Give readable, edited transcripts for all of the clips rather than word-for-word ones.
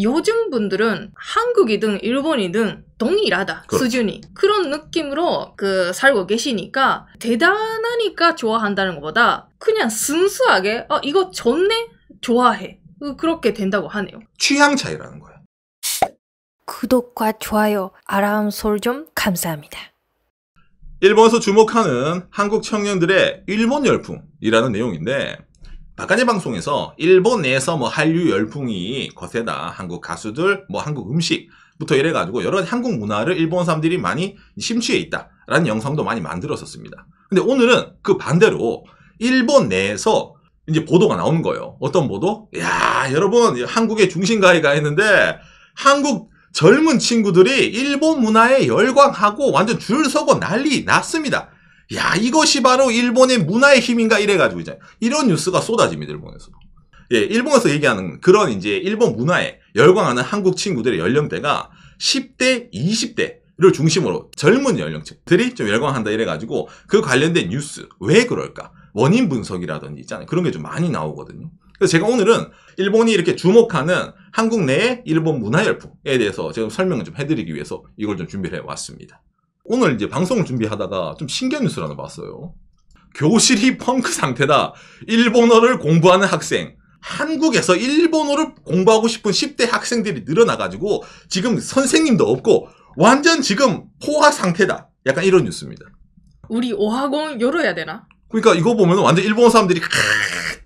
요즘 분들은 한국이든 일본이든 동일하다. 그렇죠. 수준이. 그런 느낌으로 살고 계시니까 대단하니까 좋아한다는 것보다 그냥 순수하게 이거 좋네? 좋아해. 그렇게 된다고 하네요. 취향 차이라는 거예요. 구독과 좋아요, 알람 설정 감사합니다. 일본에서 주목하는 한국 청년들의 일본 열풍이라는 내용인데, 바카니 방송에서 일본 내에서 한류 열풍이 거세다, 한국 가수들, 한국 음식부터 이래가지고 여러 가지 한국 문화를 일본 사람들이 많이 심취해 있다라는 영상도 많이 만들었었습니다. 근데 오늘은 그 반대로 일본 내에서 이제 보도가 나오는 거예요. 어떤 보도? 야, 여러분, 한국의 중심가에 가 있는데 한국 젊은 친구들이 일본 문화에 열광하고 완전 줄 서고 난리 났습니다. 야, 이것이 바로 일본의 문화의 힘인가 이래가지고 이제 이런 뉴스가 쏟아집니다, 일본에서. 예, 일본에서 얘기하는 그런 이제 일본 문화에 열광하는 한국 친구들의 연령대가 10대, 20대를 중심으로 젊은 연령층들이 좀 열광한다 이래가지고 그 관련된 뉴스, 왜 그럴까? 원인 분석이라든지 있잖아요. 그런 게 좀 많이 나오거든요. 그래서 제가 오늘은 일본이 이렇게 주목하는 한국 내의 일본 문화 열풍에 대해서 제가 설명을 좀 해드리기 위해서 이걸 좀 준비를 해왔습니다. 오늘 이제 방송을 준비하다가 좀 신기한 뉴스를 하나 봤어요. 교실이 펑크 상태다. 일본어를 공부하는 학생. 한국에서 일본어를 공부하고 싶은 10대 학생들이 늘어나가지고 지금 선생님도 없고 완전 지금 포화 상태다. 약간 이런 뉴스입니다. 우리 오학원 열어야 되나? 그러니까 이거 보면 완전 일본 사람들이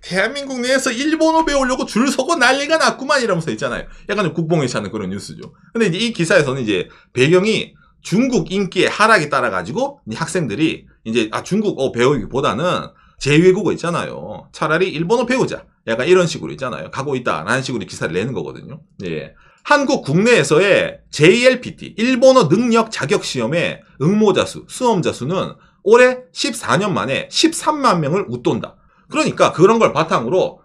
대한민국 내에서 일본어 배우려고 줄 서고 난리가 났구만 이러면서 있잖아요. 약간 좀 국뽕에치 하는 그런 뉴스죠. 근데 이제 이 기사에서는 이제 배경이 중국 인기의 하락에 따라가지고 학생들이 이제 중국 배우기보다는 제2외국어 있잖아요. 차라리 일본어 배우자. 약간 이런 식으로 있잖아요. 가고 있다라는 식으로 기사를 내는 거거든요. 예. 한국 국내에서의 JLPT, 일본어 능력 자격 시험의 응모자 수, 수험자 수는 올해 14년 만에 13만 명을 웃돈다. 그러니까 그런 걸 바탕으로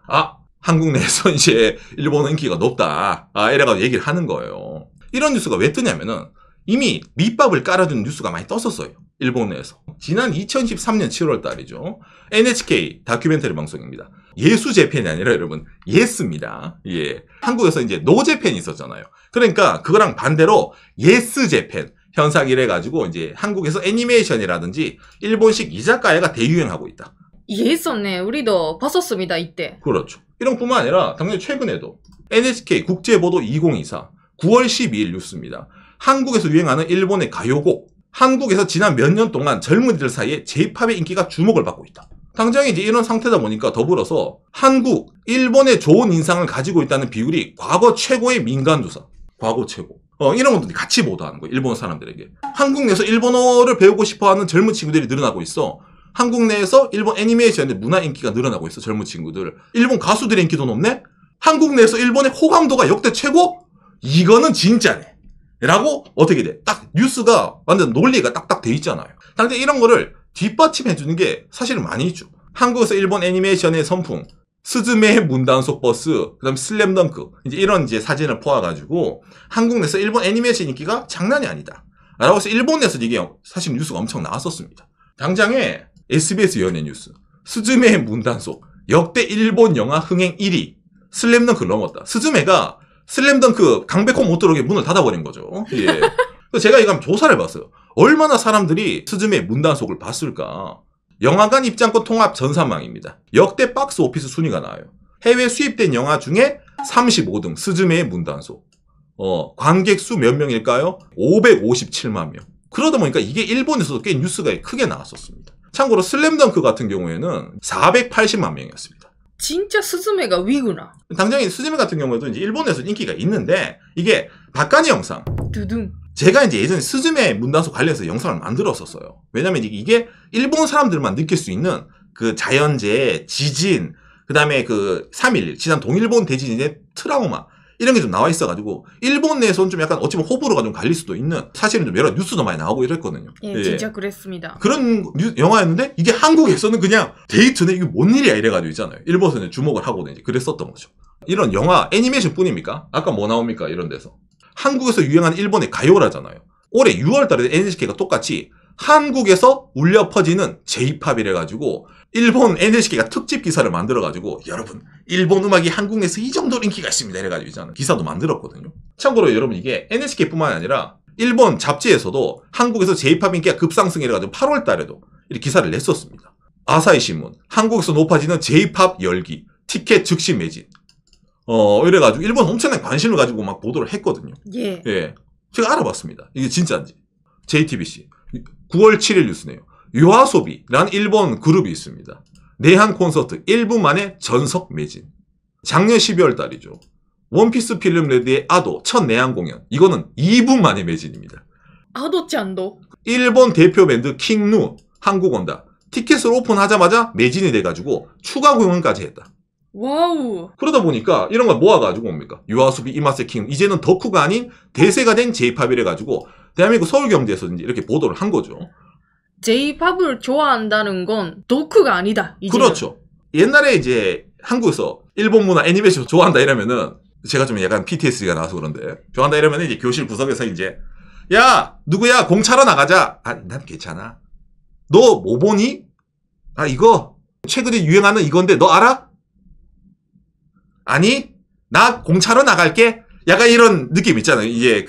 한국 내에서 이제 일본어 인기가 높다. 이래가지고 얘기를 하는 거예요. 이런 뉴스가 왜 뜨냐면은 이미 밑밥을 깔아준 뉴스가 많이 떴었어요. 일본 내에서. 지난 2013년 7월 달이죠. NHK 다큐멘터리 방송입니다. 예수 재팬이 아니라 여러분 예스입니다. 예. 한국에서 이제 노 재팬이 있었잖아요. 그러니까 그거랑 반대로 예스 재팬 현상이 이래가지고 이제 한국에서 애니메이션이라든지 일본식 이자카야가 대유행하고 있다. 예했었네. 우리도 봤었습니다, 이때. 그렇죠. 이런 뿐만 아니라 당연히 최근에도 NHK 국제보도 2024 9월 12일 뉴스입니다. 한국에서 유행하는 일본의 가요곡. 한국에서 지난 몇 년 동안 젊은이들 사이에 J-팝의 인기가 주목을 받고 있다. 당장 이제 이런 상태다 보니까 더불어서 한국, 일본의 좋은 인상을 가지고 있다는 비율이 과거 최고의 민간조사. 과거 최고. 이런 것들이 같이 보도하는 거예요. 일본 사람들에게. 한국 내에서 일본어를 배우고 싶어하는 젊은 친구들이 늘어나고 있어. 한국 내에서 일본 애니메이션의 문화 인기가 늘어나고 있어. 젊은 친구들. 일본 가수들의 인기도 높네? 한국 내에서 일본의 호감도가 역대 최고? 이거는 진짜네. 라고 어떻게 돼? 딱 뉴스가 완전 논리가 딱딱 돼 있잖아요. 당장 이런 거를 뒷받침해주는 게 사실은 많이 있죠. 한국에서 일본 애니메이션의 선풍, 스즈메의 문단속 버스, 그 다음에 슬램덩크, 이제 이런 이제 사진을 포함해가지고 한국 내에서 일본 애니메이션 인기가 장난이 아니다. 라고 해서 일본 내에서 이게 사실 뉴스가 엄청 나왔었습니다. 당장에 SBS 연예 뉴스, 스즈메의 문단속, 역대 일본 영화 흥행 1위, 슬램덩크를 넘었다. 스즈메가 슬램덩크 강백호 못 들어오게 문을 닫아버린 거죠. 예. 그래서 제가 이거 한번 조사를 해봤어요. 얼마나 사람들이 스즈메의 문단속을 봤을까. 영화관 입장권 통합 전산망입니다. 역대 박스 오피스 순위가 나와요. 해외 수입된 영화 중에 35등 스즈메의 문단속. 관객 수 몇 명일까요? 557만 명. 그러다 보니까 이게 일본에서도 꽤 뉴스가 크게 나왔었습니다. 참고로 슬램덩크 같은 경우에는 480만 명이었습니다. 진짜 스즈메가 위구나. 당장에 스즈메 같은 경우에도 이제 일본에서 인기가 있는데 이게 바카니 영상. 두둥. 제가 이제 예전에 스즈메 문단속 관련해서 영상을 만들었었어요. 왜냐면 이게 일본 사람들만 느낄 수 있는 그 자연재해, 지진, 그 다음에 그 3.11, 지난 동일본 대지진의 트라우마, 이런 게 좀 나와 있어가지고, 일본 내에서는 좀 약간 어찌 보면 호불호가 좀 갈릴 수도 있는, 사실은 좀 여러 뉴스도 많이 나오고 이랬거든요. 예, 진짜 그랬습니다. 그런 영화였는데, 이게 한국에서는 그냥 데이트네, 이게 뭔 일이야 이래가지고 있잖아요. 일본에서는 주목을 하고 이제 그랬었던 거죠. 이런 영화, 애니메이션 뿐입니까? 아까 뭐 나옵니까? 이런 데서. 한국에서 유행하는 일본의 가요라잖아요. 올해 6월 달에 NHK가 똑같이 한국에서 울려 퍼지는 J-팝이래 가지고 일본 NHK가 특집 기사를 만들어 가지고 여러분 일본 음악이 한국 내에서 이 정도로 인기가 있습니다 이래 가지고 있잖아요. 기사도 만들었거든요. 참고로 여러분 이게 NHK뿐만 아니라 일본 잡지에서도 한국에서 J-팝 인기가 급상승이래 가지고 8월 달에도 이렇게 기사를 냈었습니다. 아사히 신문 한국에서 높아지는 J-팝 열기 티켓 즉시 매진 이래가지고 일본 엄청난 관심을 가지고 막 보도를 했거든요. 예. 예. 제가 알아봤습니다. 이게 진짜인지. JTBC 9월 7일 뉴스네요. 요아소비라는 일본 그룹이 있습니다. 내한 콘서트 1분 만에 전석 매진. 작년 12월 달이죠. 원피스 필름 레드의 아도 첫 내한 공연. 이거는 2분 만에 매진입니다. 아도짱도. 일본 대표 밴드 킹누 한국 온다. 티켓을 오픈하자마자 매진이 돼가지고 추가 공연까지 했다. 와우. 그러다 보니까 이런 걸 모아가지고 뭡니까? 유아수비 이마세 킹 이제는 덕후가 아닌 대세가 된 J-팝이래 가지고 대한민국 서울경제에서 이제 이렇게 보도를 한 거죠. J-팝을 좋아한다는 건 덕후가 아니다. 이제는. 그렇죠. 옛날에 이제 한국에서 일본 문화 애니메이션 좋아한다 이러면은 제가 좀 약간 PTSD가 나와서 그런데 좋아한다 이러면은 이제 교실 구석에서 이제 야 누구야 공차러 나가자. 아 난 괜찮아. 너 뭐 보니? 아 이거 최근에 유행하는 이건데 너 알아? 아니 나 공차로 나갈게. 약간 이런 느낌 있잖아요. 이게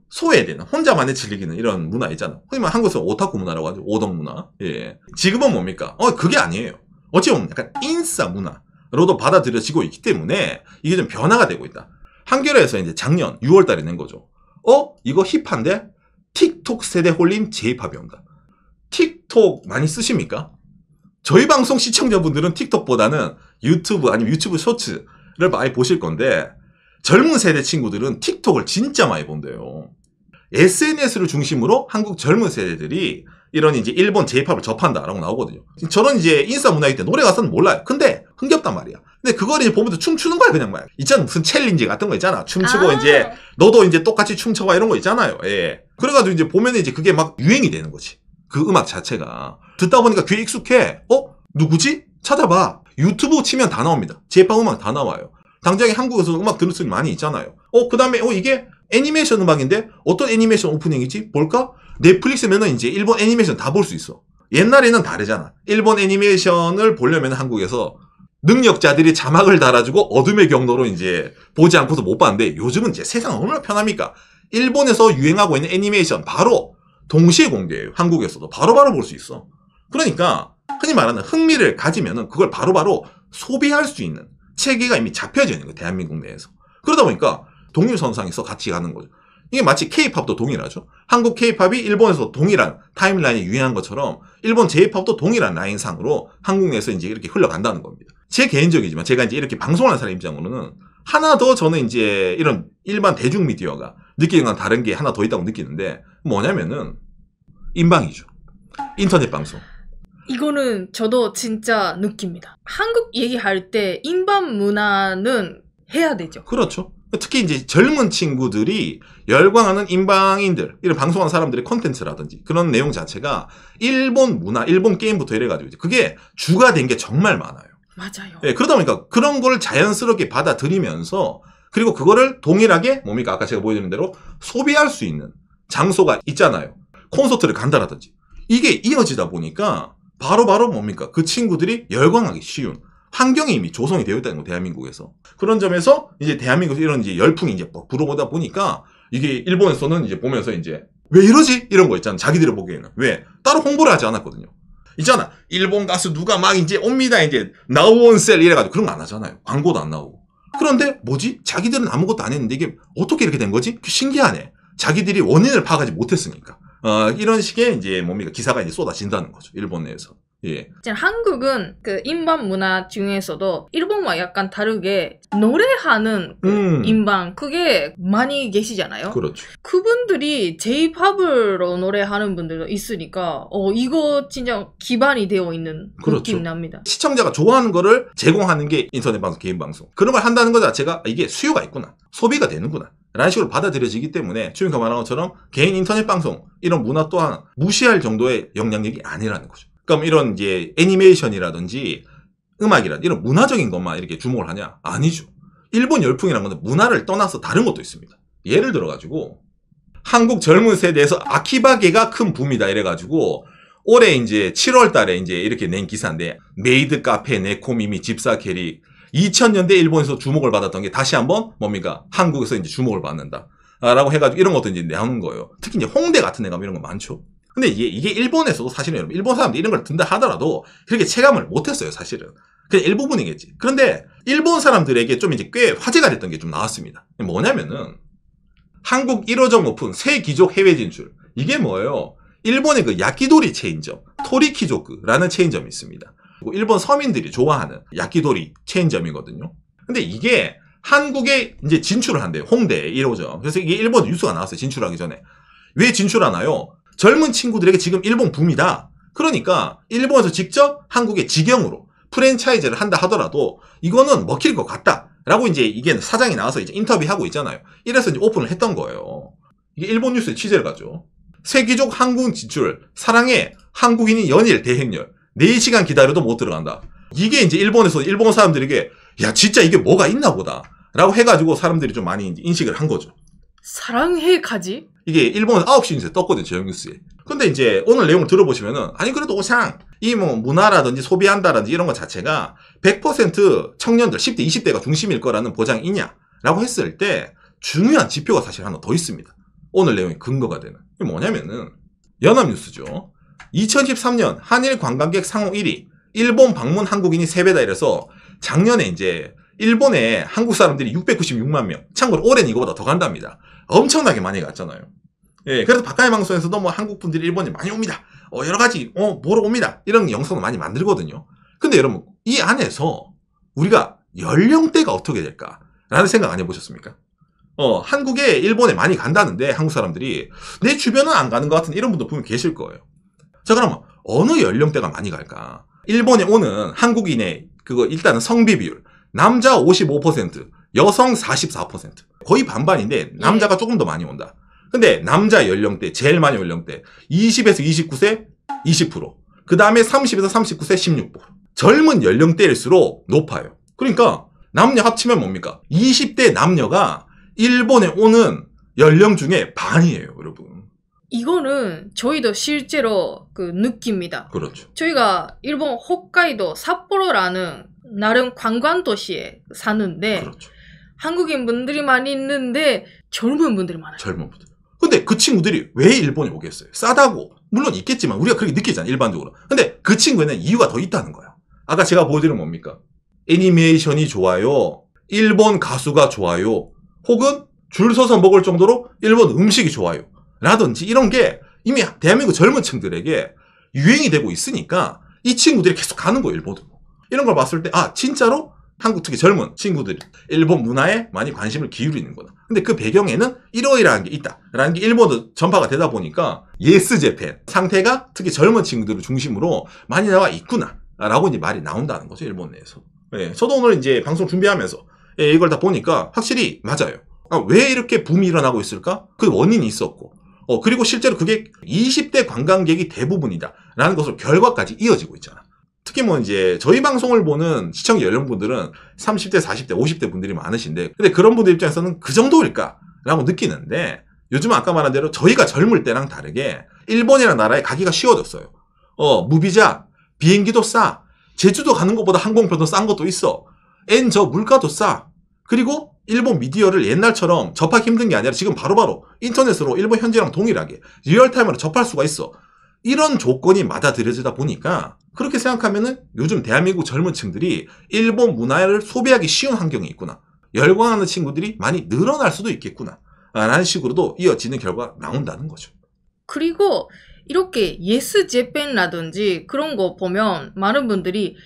소외되는 혼자만의 즐기는 이런 문화 있잖아. 흔히 말 한국에서 오타쿠 문화라고 하죠. 오덕 문화. 예. 지금은 뭡니까? 그게 아니에요. 어찌 보면 약간 인싸 문화로도 받아들여지고 있기 때문에 이게 좀 변화가 되고 있다. 한겨레에서 이제 작년 6월 달에 낸 거죠. 이거 힙한데 틱톡 세대 홀린 J-팝이 온다. 틱톡 많이 쓰십니까? 저희 방송 시청자분들은 틱톡보다는 유튜브 아니면 유튜브 쇼츠를 많이 보실 건데 젊은 세대 친구들은 틱톡을 진짜 많이 본대요. SNS를 중심으로 한국 젊은 세대들이 이런 이제 일본 J-팝을 접한다라고 나오거든요. 저런 이제 인싸 문화일 때 노래 가사는 몰라요. 근데 흥겹단 말이야. 근데 그걸 이제 보면서 춤추는 거야 그냥 말. 있잖아 무슨 챌린지 같은 거 있잖아. 춤추고 이제 너도 이제 똑같이 춤춰봐 이런 거 있잖아요. 예. 그래가지고 이제 보면 이제 그게 막 유행이 되는 거지. 그 음악 자체가. 듣다 보니까 귀에 익숙해. 누구지? 찾아봐. 유튜브 치면 다 나옵니다. J-팝 음악 다 나와요. 당장에 한국에서 음악 들을 수 많이 있잖아요. 그 다음에 이게 애니메이션 음악인데 어떤 애니메이션 오프닝이지? 볼까? 넷플릭스면은 이제 일본 애니메이션 다 볼 수 있어. 옛날에는 다르잖아. 일본 애니메이션을 보려면 한국에서 능력자들이 자막을 달아주고 어둠의 경로로 이제 보지 않고서 못 봤는데 요즘은 이제 세상 얼마나 편합니까? 일본에서 유행하고 있는 애니메이션 바로 동시에 공개해요. 한국에서도 바로바로 볼 수 있어. 그러니까 흔히 말하는 흥미를 가지면은 그걸 바로바로 소비할 수 있는 체계가 이미 잡혀져 있는 거예요. 대한민국 내에서. 그러다 보니까 동일선상에서 같이 가는 거죠. 이게 마치 K-팝도 동일하죠. 한국 K-팝이 일본에서 동일한 타임라인이 유행한 것처럼 일본 J-팝도 동일한 라인상으로 한국 내에서 이제 이렇게 흘러간다는 겁니다. 제 개인적이지만 제가 이제 이렇게 방송하는 사람 입장으로는 하나 더 저는 이제 이런 일반 대중 미디어가 느끼는 건 다른 게 하나 더 있다고 느끼는데 뭐냐면은 인방이죠. 인터넷 방송. 이거는 저도 진짜 느낍니다. 한국 얘기할 때 인방 문화는 해야 되죠. 그렇죠. 특히 이제 젊은 친구들이 열광하는 인방인들, 이런 방송하는 사람들의 콘텐츠라든지 그런 내용 자체가 일본 문화, 일본 게임부터 이래가지고 그게 주가 된 게 정말 많아요. 맞아요. 예, 그러다 보니까 그런 걸 자연스럽게 받아들이면서 그리고 그거를 동일하게 뭡니까? 아까 제가 보여드린 대로 소비할 수 있는 장소가 있잖아요. 콘서트를 간다라든지. 이게 이어지다 보니까 바로바로 뭡니까? 그 친구들이 열광하기 쉬운 환경이 이미 조성이 되어 있다는 거, 대한민국에서. 그런 점에서 이제 대한민국에서 이런 이제 열풍이 이제 불어오다 보니까 이게 일본에서는 이제 보면서 이제 왜 이러지? 이런 거 있잖아. 자기들이 보기에는. 왜? 따로 홍보를 하지 않았거든요. 있잖아. 일본 가수 누가 막 이제 옵니다. 이제 나우온셀 이래가지고 그런 거 안 하잖아요. 광고도 안 나오고. 그런데 뭐지? 자기들은 아무것도 안 했는데 이게 어떻게 이렇게 된 거지? 신기하네. 자기들이 원인을 파악하지 못했으니까. 이런 식의 이제 뭡니까? 기사가 이제 쏟아진다는 거죠. 일본 내에서. 예. 한국은 그 인방 문화 중에서도 일본과 약간 다르게 노래하는 그 인방 그게 많이 계시잖아요. 그렇죠. 그분들이 J-팝으로 노래하는 분들도 있으니까 이거 진짜 기반이 되어 있는 그렇죠. 느낌 납니다. 시청자가 좋아하는 거를 제공하는 게 인터넷 방송, 개인 방송. 그런 걸 한다는 것 자체가 이게 수요가 있구나. 소비가 되는구나. 라는 식으로 받아들여지기 때문에 주민가 말한 것처럼 개인 인터넷 방송 이런 문화 또한 무시할 정도의 영향력이 아니라는 거죠. 그럼 이런 이제 애니메이션이라든지 음악이라든지 이런 문화적인 것만 이렇게 주목을 하냐? 아니죠. 일본 열풍이라는 건 문화를 떠나서 다른 것도 있습니다. 예를 들어가지고 한국 젊은 세대에서 아키바계가 큰 붐이다 이래가지고 올해 이제 7월 달에 이제 이렇게 낸 기사인데 메이드 카페, 네코미미, 집사 캐릭 2000년대 일본에서 주목을 받았던 게 다시 한번 뭡니까? 한국에서 이제 주목을 받는다. 라고 해가지고 이런 것도 이제 나오는 거예요. 특히 이제 홍대 같은 데 가면 이런 거 많죠. 근데 이게 일본에서도 사실은 여러분, 일본 사람들이 이런 걸 든다 하더라도 그렇게 체감을 못했어요, 사실은. 그냥 일부분이겠지. 그런데 일본 사람들에게 좀 이제 꽤 화제가 됐던 게 좀 나왔습니다. 뭐냐면은 한국 1호점 오픈 새 기족 해외 진출. 이게 뭐예요? 일본의 그 야끼도리 체인점, 토리키조크라는 체인점이 있습니다. 일본 서민들이 좋아하는 야끼도리 체인점이거든요. 근데 이게 한국에 이제 진출을 한대요. 홍대 1호점. 그래서 이게 일본 뉴스가 나왔어요. 진출하기 전에. 왜 진출하나요? 젊은 친구들에게 지금 일본 붐이다. 그러니까 일본에서 직접 한국의 직영으로 프랜차이즈를 한다 하더라도 이거는 먹힐 것 같다. 라고 이제 이게 사장이 나와서 이제 인터뷰하고 있잖아요. 이래서 이제 오픈을 했던 거예요. 이게 일본 뉴스에 취재를 가죠. 세기족 한국 진출, 사랑해 한국인이 연일 대행렬, 4시간 기다려도 못 들어간다. 이게 이제 일본에서 일본 사람들에게 야 진짜 이게 뭐가 있나 보다 라고 해가지고 사람들이 좀 많이 이제 인식을 한 거죠. 사랑해까지? 이게 일본에서 9시 뉴스에 떴거든요. 저녁뉴스에. 근데 이제 오늘 내용을 들어보시면은 아니 그래도 오상 이 뭐 문화라든지 소비한다든지 이런 것 자체가 100% 청년들 10대 20대가 중심일 거라는 보장이 있냐라고 했을 때 중요한 지표가 사실 하나 더 있습니다. 오늘 내용의 근거가 되는. 이게 뭐냐면은 연합뉴스죠. 2013년 한일 관광객 상호 1위 일본 방문 한국인이 3배다 이래서 작년에 이제 일본에 한국 사람들이 696만 명. 참고로 올해는 이거보다 더 간답니다. 엄청나게 많이 갔잖아요. 예, 그래서 바깥의 방송에서도 뭐 한국 분들이 일본에 많이 옵니다. 여러 가지 보러 옵니다. 이런 영상도 많이 만들거든요. 근데 여러분 이 안에서 우리가 연령대가 어떻게 될까라는 생각 안 해보셨습니까? 한국에 일본에 많이 간다는데 한국 사람들이 내 주변은 안 가는 것 같은 이런 분도 분명 계실 거예요. 자 그러면 어느 연령대가 많이 갈까? 일본에 오는 한국인의 그거 일단은 성비 비율 남자 55%, 여성 44%. 거의 반반인데 남자가 조금 더 많이 온다. 근데 남자 연령대, 제일 많이 연령대 20에서 29세 20%. 그 다음에 30에서 39세 16%. 젊은 연령대일수록 높아요. 그러니까 남녀 합치면 뭡니까? 20대 남녀가 일본에 오는 연령 중에 반이에요, 여러분. 이거는 저희도 실제로 느낍니다. 그렇죠. 저희가 일본 홋카이도 삿포로라는 나름 관광 도시에 사는데 그렇죠. 한국인 분들이 많이 있는데 젊은 분들이 많아요. 젊은 분들. 근데 그 친구들이 왜 일본에 오겠어요? 싸다고. 물론 있겠지만 우리가 그렇게 느끼잖아요, 일반적으로. 근데 그 친구에는 이유가 더 있다는 거야. 아까 제가 보여드린 뭡니까? 애니메이션이 좋아요. 일본 가수가 좋아요. 혹은 줄 서서 먹을 정도로 일본 음식이 좋아요. 라든지 이런 게 이미 대한민국 젊은 층들에게 유행이 되고 있으니까 이 친구들이 계속 가는 거예요, 일본으로. 이런 걸 봤을 때 진짜로 한국 특히 젊은 친구들이 일본 문화에 많이 관심을 기울이는구나. 근데 그 배경에는 이러이러한 게 있다라는 게 일본도 전파가 되다 보니까 예스 재팬 상태가 특히 젊은 친구들을 중심으로 많이 나와 있구나라고 이제 말이 나온다는 거죠, 일본 내에서. 예, 저도 오늘 이제 방송 준비하면서 이걸 다 보니까 확실히 맞아요. 왜 이렇게 붐이 일어나고 있을까? 그 원인이 있었고, 그리고 실제로 그게 20대 관광객이 대부분이다라는 것으로 결과까지 이어지고 있잖아. 특히 뭐 이제 저희 방송을 보는 시청자 연령분들은 30대, 40대, 50대 분들이 많으신데, 근데 그런 분들 입장에서는 그 정도일까라고 느끼는데, 요즘은 아까 말한 대로 저희가 젊을 때랑 다르게 일본이라는 나라에 가기가 쉬워졌어요. 무비자, 비행기도 싸, 제주도 가는 것보다 항공편도 싼 것도 있어. 저 물가도 싸. 그리고 일본 미디어를 옛날처럼 접하기 힘든 게 아니라 지금 바로바로 인터넷으로 일본 현지랑 동일하게 리얼타임으로 접할 수가 있어. 이런 조건이 맞아들여지다 보니까 그렇게 생각하면은 요즘 대한민국 젊은 층들이 일본 문화를 소비하기 쉬운 환경이 있구나. 열광하는 친구들이 많이 늘어날 수도 있겠구나. 라는 식으로도 이어지는 결과가 나온다는 거죠. 그리고 이렇게 예스 재팬이라든지 그런 거 보면 많은 분들이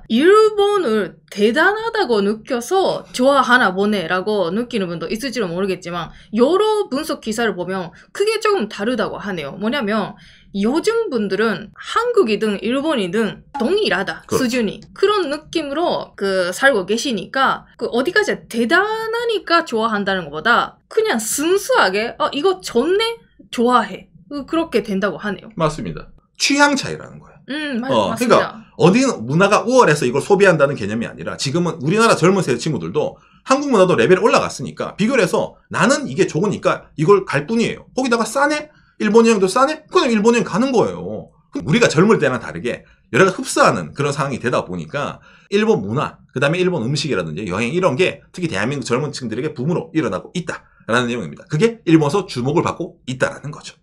일본을 대단하다고 느껴서 좋아하나 보네라고 느끼는 분도 있을지는 모르겠지만 여러 분석 기사를 보면 그게 조금 다르다고 하네요. 뭐냐면 요즘 분들은 한국이든 일본이든 동일하다. 그렇죠. 수준이. 그런 느낌으로 살고 계시니까 어디까지 대단하니까 좋아한다는 것보다 그냥 순수하게 이거 좋네? 좋아해. 그렇게 된다고 하네요. 맞습니다. 취향 차이라는 거예요. 맞습니다. 그러니까 어디 문화가 우월해서 이걸 소비한다는 개념이 아니라 지금은 우리나라 젊은 세대 친구들도 한국 문화도 레벨이 올라갔으니까 비교를 해서 나는 이게 좋으니까 이걸 갈 뿐이에요. 거기다가 싸네? 일본 여행도 싸네? 그냥 일본 여행 가는 거예요. 우리가 젊을 때랑 다르게 여러 가지 흡사하는 그런 상황이 되다 보니까 일본 문화, 그 다음에 일본 음식이라든지 여행 이런 게 특히 대한민국 젊은 층들에게 붐으로 일어나고 있다라는 내용입니다. 그게 일본에서 주목을 받고 있다라는 거죠.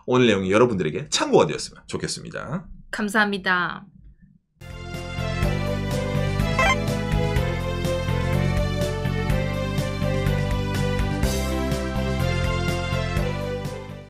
오늘 내용이 여러분들에게 참고가 되었으면 좋겠습니다. 감사합니다.